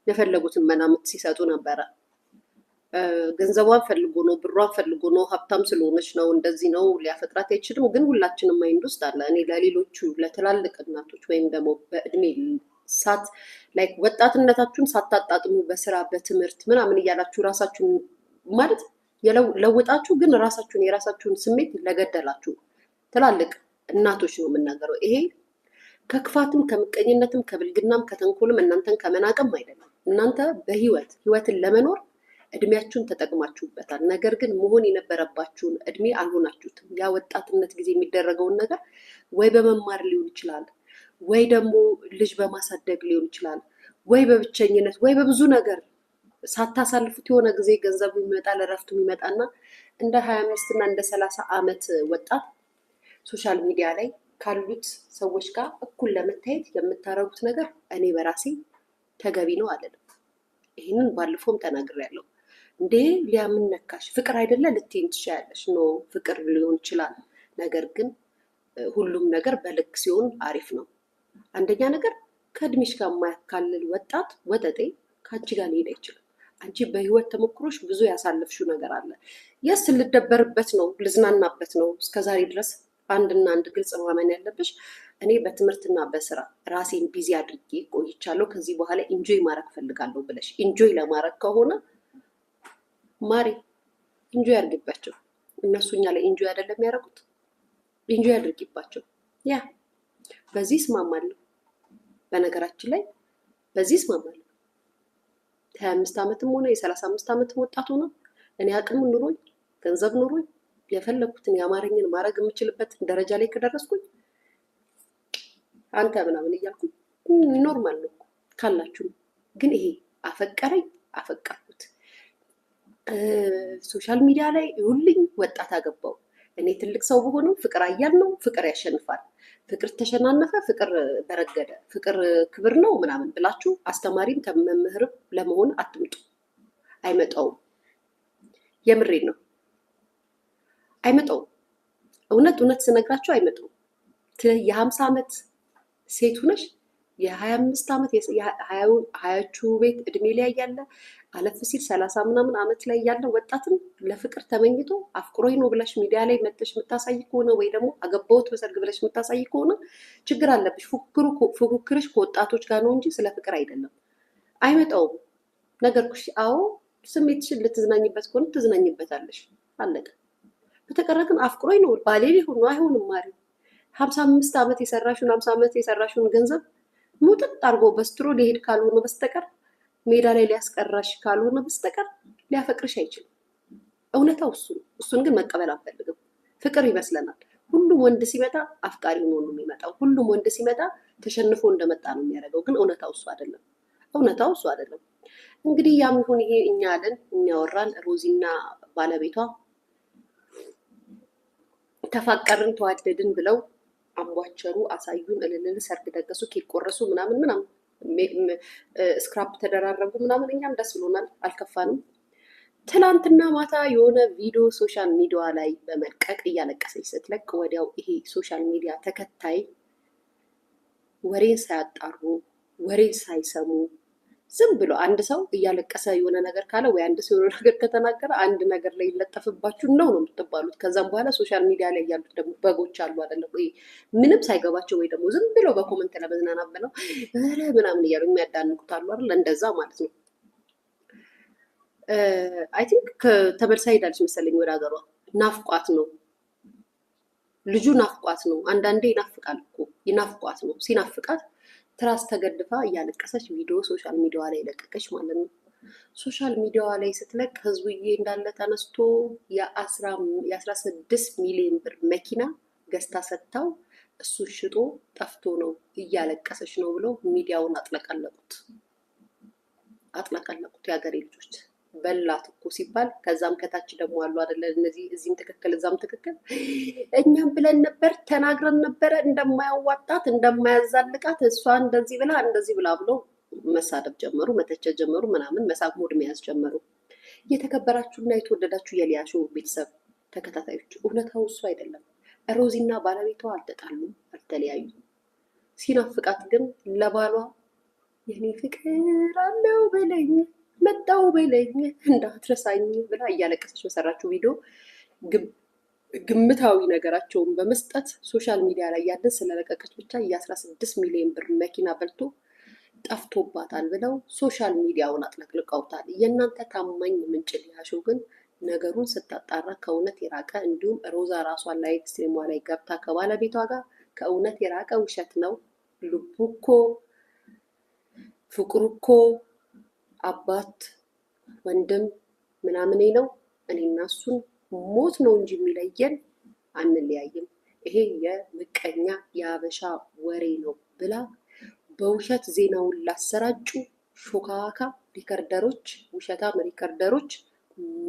የፈለጉትን መናምት ሲሰጡ ነበረ። ገንዘቧን ፈልጎ ነው፣ ብሯን ፈልጎ ነው፣ ሀብታም ስለሆነች ነው፣ እንደዚህ ነው፣ ሊያፈቅራት አይችልም። ግን ሁላችንም ማይንድ ውስጥ አለ። እኔ ለሌሎቹ ለትላልቅ እናቶች ወይም ደግሞ በእድሜ ሳት ላይክ ወጣትነታችሁን ሳታጣጥሙ በስራ በትምህርት ምናምን እያላችሁ ራሳችሁን ማለት ለውጣችሁ ግን ራሳችሁን የራሳችሁን ስሜት ለገደላችሁ ትላልቅ እናቶች ነው የምናገረው። ይሄ ከክፋትም ከምቀኝነትም ከብልግናም ከተንኮልም እናንተን ከመናቅም አይደለም። እናንተ ህይወትን ለመኖር እድሜያችሁን ተጠቅማችሁበታል። ነገር ግን መሆን የነበረባችሁን እድሜ አልሆናችሁትም። ያ ወጣትነት ጊዜ የሚደረገውን ነገር ወይ በመማር ሊሆን ይችላል፣ ወይ ደግሞ ልጅ በማሳደግ ሊሆን ይችላል፣ ወይ በብቸኝነት ወይ በብዙ ነገር ሳታሳልፉት የሆነ ጊዜ ገንዘቡ ይመጣል፣ እረፍቱ ይመጣና እንደ 25 እና እንደ 30 ዓመት ወጣት ሶሻል ሚዲያ ላይ ካሉት ሰዎች ጋር እኩል ለመታየት የምታረጉት ነገር እኔ በራሴ ተገቢ ነው አይደለም። ይህንን ባለፈውም ተናግሬያለሁ። እንዴ ሊያምን ነካሽ ፍቅር አይደለ ልትይኝ ትችያለሽ። ኖ ፍቅር ሊሆን ይችላል። ነገር ግን ሁሉም ነገር በልክ ሲሆን አሪፍ ነው። አንደኛ ነገር ከእድሜሽ ጋር የማያካልል ወጣት ወጠጤ ከአንቺ ጋር ሊሄድ አይችልም። አንቺ በህይወት ተሞክሮሽ ብዙ ያሳለፍሽው ነገር አለ። የስ ልደበርበት ነው ልዝናናበት ነው እስከዛሬ ድረስ አንድና አንድ ግልጽ ማመን ያለብሽ እኔ በትምህርትና በስራ ራሴን ቢዚ አድርጌ ቆይቻለሁ። ከዚህ በኋላ ኢንጆይ ማድረግ ፈልጋለሁ ብለሽ ኢንጆይ ለማድረግ ከሆነ ማሪ ኢንጆይ አድርጊባቸው። እነሱ እኛ ላይ ኢንጆይ አይደለም ያደረጉት፣ ኢንጆይ አድርጊባቸው። ያ በዚህ እስማማለሁ። በነገራችን ላይ በዚህ እስማማለሁ። 25 ዓመትም ሆነ የ35 ዓመትም ወጣት ሆነ እኔ አቅም ኑሮኝ ገንዘብ ኑሮኝ የፈለኩትን የአማርኝን ማድረግ የምችልበት ደረጃ ላይ ከደረስኩኝ አንተ ምናምን እያልኩኝ ኖርማል ነው ካላችሁ። ግን ይሄ አፈቀረኝ አፈቀርኩት ሶሻል ሚዲያ ላይ ሁልኝ ወጣት አገባው እኔ ትልቅ ሰው በሆነው ፍቅር አያል ነው፣ ፍቅር ያሸንፋል፣ ፍቅር ተሸናነፈ፣ ፍቅር በረገደ፣ ፍቅር ክብር ነው ምናምን ብላችሁ አስተማሪም ከመምህርም ለመሆን አትምጡ። አይመጣውም። የምሬን ነው። አይመጣውም። እውነት ስነግራችሁ አይመጣውም። የ50 ዓመት ሴት ሆነሽ የ25 ዓመት ሀያዎቹ ቤት እድሜ ላይ ያለ አለፍ ሲል 30 ምናምን ዓመት ላይ ያለ ወጣትን ለፍቅር ተመኝቶ አፍቅሮኝ ነው ብለሽ ሚዲያ ላይ መጥተሽ የምታሳይ ከሆነ ወይ ደግሞ አገባሁት በሰርግ ብለሽ የምታሳይ ከሆነ ችግር አለብሽ። ፉክክርሽ ከወጣቶች ጋር ነው እንጂ ስለ ፍቅር አይደለም። አይመጣውም። ነገርኩሽ። አዎ ስሜትሽን ልትዝናኝበት ከሆነ ትዝናኝበታለሽ። አለቀ። በተቀረ ግን አፍቅሮኝ ነው ባሌ ሊሆን ነው አይሆንም። ማሪ 55 ዓመት የሰራሽውን 50 ዓመት የሰራሽውን ገንዘብ ሙጥጥ አድርጎ በስትሮ ሊሄድ ካልሆነ በስተቀር ሜዳ ላይ ሊያስቀራሽ ካልሆነ በስተቀር ሊያፈቅርሽ አይችልም። እውነታው እሱ ነው። እሱን ግን መቀበል አንፈልግም። ፍቅር ይመስለናል። ሁሉም ወንድ ሲመጣ አፍቃሪ ሆኖ ነው የሚመጣው። ሁሉም ወንድ ሲመጣ ተሸንፎ እንደመጣ ነው የሚያደርገው። ግን እውነታው እሱ አይደለም። እውነታው እሱ አይደለም። እንግዲህ ያም ይሁን ይሄ እኛ አለን እኛ ወራን ሮዚና ባለቤቷ ተፋቀርን ተዋደድን ብለው አምቧቸሩ አሳዩን፣ እልል ሰርግ ደገሱ፣ ኬክ ቆረሱ፣ ምናምን ስክራፕ ተደራረጉ ምናምን። እኛም ደስ ብሎናል፣ አልከፋንም። ትላንትና ማታ የሆነ ቪዲዮ ሶሻል ሚዲያ ላይ በመልቀቅ እያለቀሰች ስትለቅ ወዲያው ይሄ ሶሻል ሚዲያ ተከታይ ወሬን ሳያጣሩ ወሬን ሳይሰሙ ዝም ብሎ አንድ ሰው እያለቀሰ የሆነ ነገር ካለ ወይ አንድ ሰው የሆነ ነገር ከተናገረ አንድ ነገር ላይ ይለጠፍባችሁ ነው የምትባሉት። ከዛም በኋላ ሶሻል ሚዲያ ላይ ያሉት ደግሞ በጎች አሉ አይደለም ወይ ምንም ሳይገባቸው ወይ ደግሞ ዝም ብለው በኮመንት ለመዝናናት ብለው ምናምን እያሉ የሚያዳንቁት አሉ አይደል? እንደዛ ማለት ነው። አይ ቲንክ ተመልሳ ሄዳለች መሰለኝ ወደ ሀገሯ። ናፍቋት ነው ልጁ፣ ናፍቋት ነው። አንዳንዴ ይናፍቃል እኮ ይናፍቋት ነው። ሲናፍቃት ትራስ ተገድፋ እያለቀሰች ቪዲዮ ሶሻል ሚዲያ ላይ ለቀቀች ማለት ነው። ሶሻል ሚዲያዋ ላይ ስትለቅ ህዝቡዬ እንዳለ ተነስቶ የ16 ሚሊዮን ብር መኪና ገዝታ ሰጥታው እሱ ሽጦ ጠፍቶ ነው እያለቀሰች ነው ብለው ሚዲያውን አጥለቀለቁት የሀገሬ ልጆች። በላት እኮ ሲባል ከዛም ከታች ደግሞ አሉ አይደለ? እነዚህ እዚህም ትክክል እዛም ትክክል። እኛም ብለን ነበር ተናግረን ነበረ እንደማያዋጣት እንደማያዛልቃት እሷ እንደዚህ ብላ ብሎ መሳደብ ጀመሩ፣ መተቸት ጀመሩ፣ ምናምን መሳቅ ሙድ መያዝ ጀመሩ። የተከበራችሁና የተወደዳችሁ የሊያሾ ቤተሰብ ተከታታዮች እውነታው እሱ አይደለም። ሮዚና ባለቤቷ አልተጣሉም፣ አልተለያዩም። ሲናፍቃት ግን ለባሏ የኔ ፍቅር አለው በለኝ መጣው በለኝ እንዳትረሳኝ ብላ እያለቀሰች በሰራችው ቪዲዮ ግምታዊ ነገራቸውን በመስጠት ሶሻል ሚዲያ ላይ ያለን ስለለቀቀች ብቻ የ16 ሚሊዮን ብር መኪና በልቶ ጠፍቶባታል ብለው ሶሻል ሚዲያውን አጥለቅልቀውታል። የእናንተ ታማኝ ምንጭ ሊያሾው ግን ነገሩን ስታጣራ ከእውነት የራቀ እንዲሁም ሮዛ ራሷን ላይ ስትሪሟ ላይ ገብታ ከባለቤቷ ጋር ከእውነት የራቀ ውሸት ነው። ልቡ እኮ ፍቅሩ እኮ አባት ወንድም ምናምኔ ነው። እኔና እሱን ሞት ነው እንጂ የሚለየን አንለያይም። ይሄ የምቀኛ የአበሻ ወሬ ነው ብላ በውሸት ዜናውን ላሰራጩ ሾካካ ሪከርደሮች፣ ውሸታም ሪከርደሮች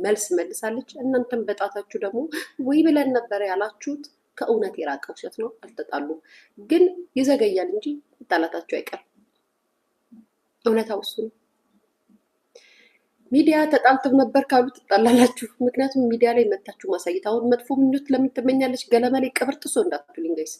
መልስ መልሳለች። እናንተም በጣታችሁ ደግሞ ወይ ብለን ነበር ያላችሁት ከእውነት የራቀ ውሸት ነው። አልተጣሉም፣ ግን ይዘገያል እንጂ መጣላታችሁ አይቀርም። እውነታው እሱ ነው። ሚዲያ ተጣልተው ነበር ካሉ ትጣላላችሁ። ምክንያቱም ሚዲያ ላይ መታችሁ ማሳየት። አሁን መጥፎ ምኞት ለምን ትመኛለች? ገለመሌ ቀብር ጥሶ እንዳትሉኝ ጋይስ።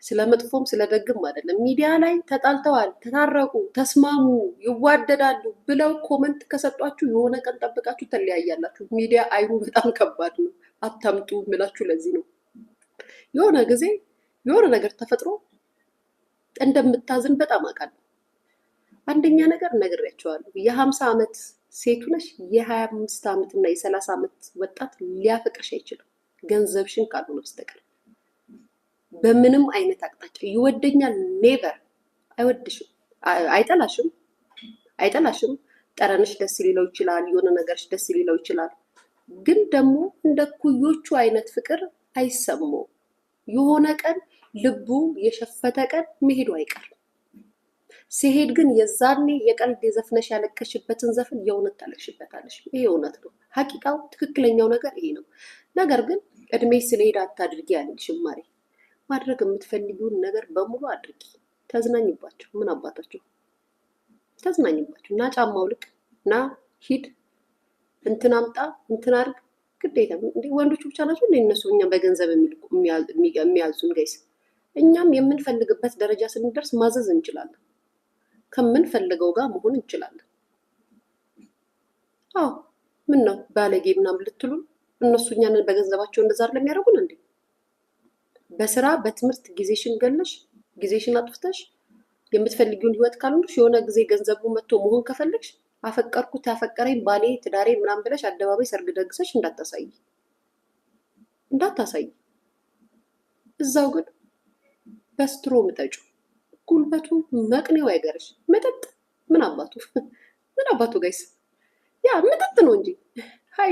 ስለ መጥፎም ስለ ደግም አይደለም። ሚዲያ ላይ ተጣልተዋል፣ ተታረቁ፣ ተስማሙ፣ ይዋደዳሉ ብለው ኮመንት ከሰጧችሁ የሆነ ቀን ጠብቃችሁ ተለያያላችሁ። ሚዲያ አይኑ በጣም ከባድ ነው። አታምጡ ምላችሁ ለዚህ ነው። የሆነ ጊዜ የሆነ ነገር ተፈጥሮ እንደምታዝን በጣም አውቃለሁ። አንደኛ ነገር ነግሬያቸዋለሁ። የ50 ዓመት ሴቱ ነሽ፣ የ25 ዓመት እና የ30 ዓመት ወጣት ሊያፈቅርሽ አይችልም፣ ገንዘብሽን ካልሆነ በስተቀር። በምንም አይነት አቅጣጫ ይወደኛል ኔቨር። አይወድሽም፣ አይጠላሽም። ጠረንሽ ደስ ሊለው ይችላል፣ የሆነ ነገርሽ ደስ ሊለው ይችላል። ግን ደግሞ እንደ ኩዮቹ አይነት ፍቅር አይሰማውም። የሆነ ቀን ልቡ የሸፈተ ቀን መሄዱ አይቀርም። ሲሄድ ግን የዛኔ የቀልድ የዘፍነሽ ያለቀሽበትን ዘፈን የእውነት ታለቅሽበታለሽ። ይሄ እውነት ነው። ሀቂቃው ትክክለኛው ነገር ይሄ ነው። ነገር ግን እድሜ ስለሄድ አታድርጊ ያለልሽም ማሬ። ማድረግ የምትፈልጊውን ነገር በሙሉ አድርጊ። ተዝናኝባቸው። ምን አባታቸው ተዝናኝባቸው። እና ጫማው ልቅ እና ሂድ እንትን አምጣ እንትን አድርግ ግዴታ። እንደ ወንዶቹ ብቻ ናቸው እንደ እነሱ እኛም በገንዘብ የሚያዙን ጋይስ። እኛም የምንፈልግበት ደረጃ ስንደርስ ማዘዝ እንችላለን። ከምንፈልገው ጋር መሆን እንችላለን። አዎ ምን ነው ባለጌ ምናምን ልትሉ እነሱ እኛን በገንዘባቸው እንደዛ አይደለም የሚያደርጉን እንዴ? በስራ በትምህርት ጊዜሽን ገለሽ ጊዜሽን አጥፍተሽ የምትፈልጊውን ህይወት ካልሆንሽ የሆነ ጊዜ ገንዘቡ መጥቶ መሆን ከፈለግሽ አፈቀርኩት ያፈቀረኝ ባሌ ትዳሬ ምናምን ብለሽ አደባባይ ሰርግ ደግሰሽ እንዳታሳይ። እዛው ግን በስትሮ ምጠጩ ጉልበቱ መቅኔው አይገርሽ። መጠጥ ምን አባቱ ጋይስ፣ ያ መጠጥ ነው እንጂ